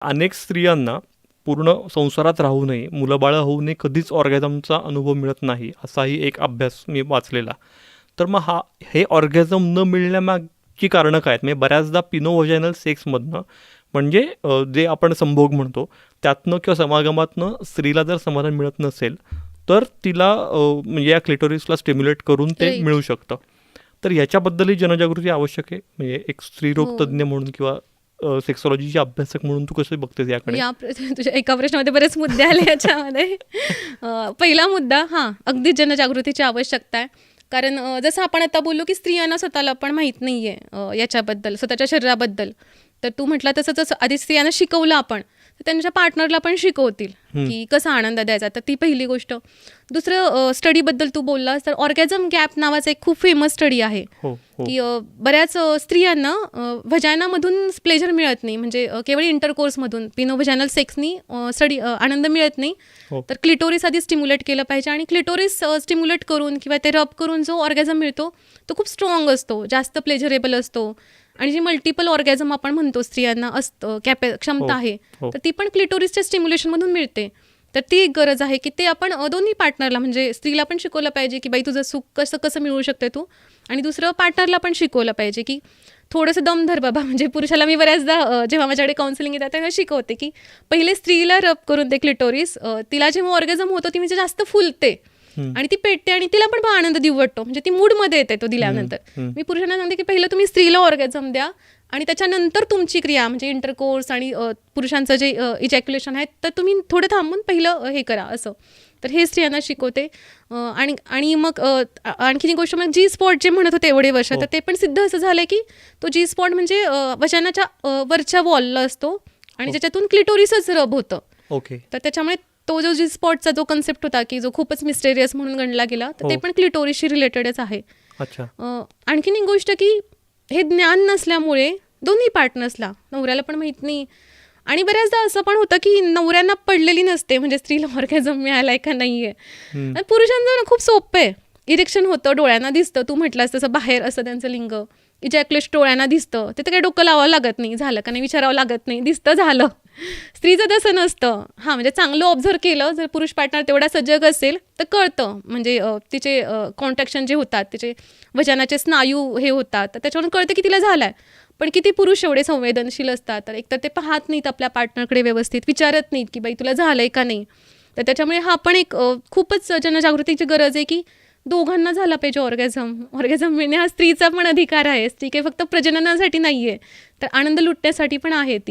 अनेक स्त्रियांना पूर्ण संसारात राहू नये, मुलं-बाळं होऊ नये, कधीच ऑर्गॅझमचा अनुभव मिळत नाही, असाही एक अभ्यास मी वाचलेला. तर मग हे ऑर्गॅझम न मिळण्यामागची कारणं काय आहेत? म्हणजे बऱ्याचदा पिनोव्हाजायनल सेक्समधनं म्हणजे जे आपण संभोग म्हणतो, त्यातनं किंवा समागमातनं स्त्रीला जर समाधान मिळत नसेल, तर तिला म्हणजे या क्लिटोरिसला स्टिम्युलेट करून ते राईट. मिळू शकतं. तर याच्याबद्दलही जनजागृती आवश्यक आहे. म्हणजे एक स्त्रीरोग हो. तज्ज्ञ म्हणून किंवा सेक्सॉलॉजीचे अभ्यासक म्हणून तू कसं बघतेस याकडे? तुझ्या एका प्रश्नामध्ये बरेच मुद्दे आले याच्यामध्ये. पहिला मुद्दा, अगदी जनजागृतीची आवश्यकता आहे. कारण जसं आपण आता बोललो की स्त्रियांना स्वतःला पण माहीत नाही आहे याच्याबद्दल, स्वतःच्या शरीराबद्दल. तर तू म्हटला तसं जसं आधी स्त्रियांना शिकवलं आपण, तर त्यांच्या पार्टनरला पण शिकवतील की कसा आनंद द्यायचा. तर ती पहिली गोष्ट. दुसरं, स्टडीबद्दल तू बोललास तर ऑर्गॅझम गॅप नावाचा एक खूप फेमस स्टडी आहे हो, हो. की बऱ्याच स्त्रियांना व्हजायनामधून प्लेजर मिळत नाही, म्हणजे केवळ इंटरकोर्समधून पिनोव्हजायनल सेक्सनी आनंद मिळत नाही. हो. तर क्लिटोरिस आधी स्टिम्युलेट केलं पाहिजे आणि क्लिटोरिस स्टिम्युलेट करून किंवा ते रब करून जो ऑर्गॅझम मिळतो तो खूप स्ट्रॉंग असतो, जास्त प्लेजरेबल असतो. आणि जी मल्टिपल ऑर्गॅझम आपण म्हणतो स्त्रियांना असतं, क्षमता आहे, हो. तर ती पण क्लिटोरिसच्या स्टिम्युलेशनमधून मिळते. तर ती एक गरज आहे की ते आपण दोन्ही पार्टनरला, म्हणजे स्त्रीला पण शिकवलं पाहिजे की बाई तुझं सुख कसं कसं मिळवू शकते तू, आणि दुसरं पार्टनरला पण शिकवलं पाहिजे की थोडंसं दम धर बाबा. म्हणजे पुरुषाला मी बऱ्याचदा जेव्हा माझ्याकडे काउन्सिलिंग येतात तेव्हा शिकवते की पहिले स्त्रीला रब करून ते क्लिटोरिस, तिला जेव्हा ऑर्गॅझम होतो ती म्हणजे जास्त फुलते आणि ती पेटते आणि तिला पण आनंद देऊ वाटतो, म्हणजे ती मूडमध्ये येते तो दिल्यानंतर. मी पुरुषांना सांगते की पहिलं तुम्ही स्त्रीला ऑर्गॅझम द्या आणि त्याच्यानंतर तुमची क्रिया म्हणजे इंटरकोर्स आणि पुरुषांचं जे इजॅक्युलेशन आहे तर तुम्ही थोडं थांबून पहिलं हे करा असं. तर हे स्त्रियांना शिकवते. आणि मग आणखीन एक गोष्ट, मग जी स्पॉट जे म्हणत होते एवढे वर्ष, तर ते पण सिद्ध असं झालं की तो जी स्पॉट म्हणजे वजनाच्या वरच्या वॉलला असतो आणि त्याच्यातून क्लिटोरिसच रब होतं. ओके. तर त्याच्यामुळे तो जो जी स्पॉटचा जो कन्सेप्ट होता की जो खूपच मिस्टेरियस म्हणून गणला गेला, तर ते पण क्लिटोरिसशी रिलेटेडच आहे. अच्छा. आणखीन एक गोष्ट की हे ज्ञान नसल्यामुळे दोन्ही पार्टनर्सला, नवऱ्याला पण माहीत नाही आणि बऱ्याचदा असं पण होतं की नवऱ्यांना पडलेली नसते म्हणजे स्त्रीला ऑर्गॅझम मिळालाय का नाहीये. आणि पुरुषांचं ना खूप सोपं आहे. इरेक्शन होतं, डोळ्यांना दिसतं, तू म्हटलास तसं बाहेर असं त्यांचं लिंग, इजॅक्युलेशन डोळ्यांना दिसतं, तिथं काही डोकं लावावं लागत नाही, झालं का नाही विचारावं लागत नाही, दिसतं झालं. स्त्रीचं तसं नसतं. म्हणजे चांगलं ऑब्झर्व केलं, जर पुरुष पार्टनर तेवढा सजग असेल तर कळतं, म्हणजे तिचे कॉन्ट्रॅक्शन जे होतात, तिचे वजनाचे स्नायू हे होतात, तर त्याच्यावरून कळतं की तिला झालाय. पण किती पुरुष एवढे संवेदनशील असतात, तर एकतर ते पाहत नाहीत आपल्या पार्टनरकडे व्यवस्थित, विचारत नाहीत की बाई तुला झालंय का नाही. तर त्याच्यामुळे हा पण एक खूपच जनजागृतीची गरज आहे की दोघांना झाला पाहिजे ऑर्गॅझम मिळणे हा स्त्रीचा पण अधिकार आहे. स्त्री काही फक्त प्रजननासाठी नाही आहे, तर आनंद लुटण्यासाठी पण आहे ती.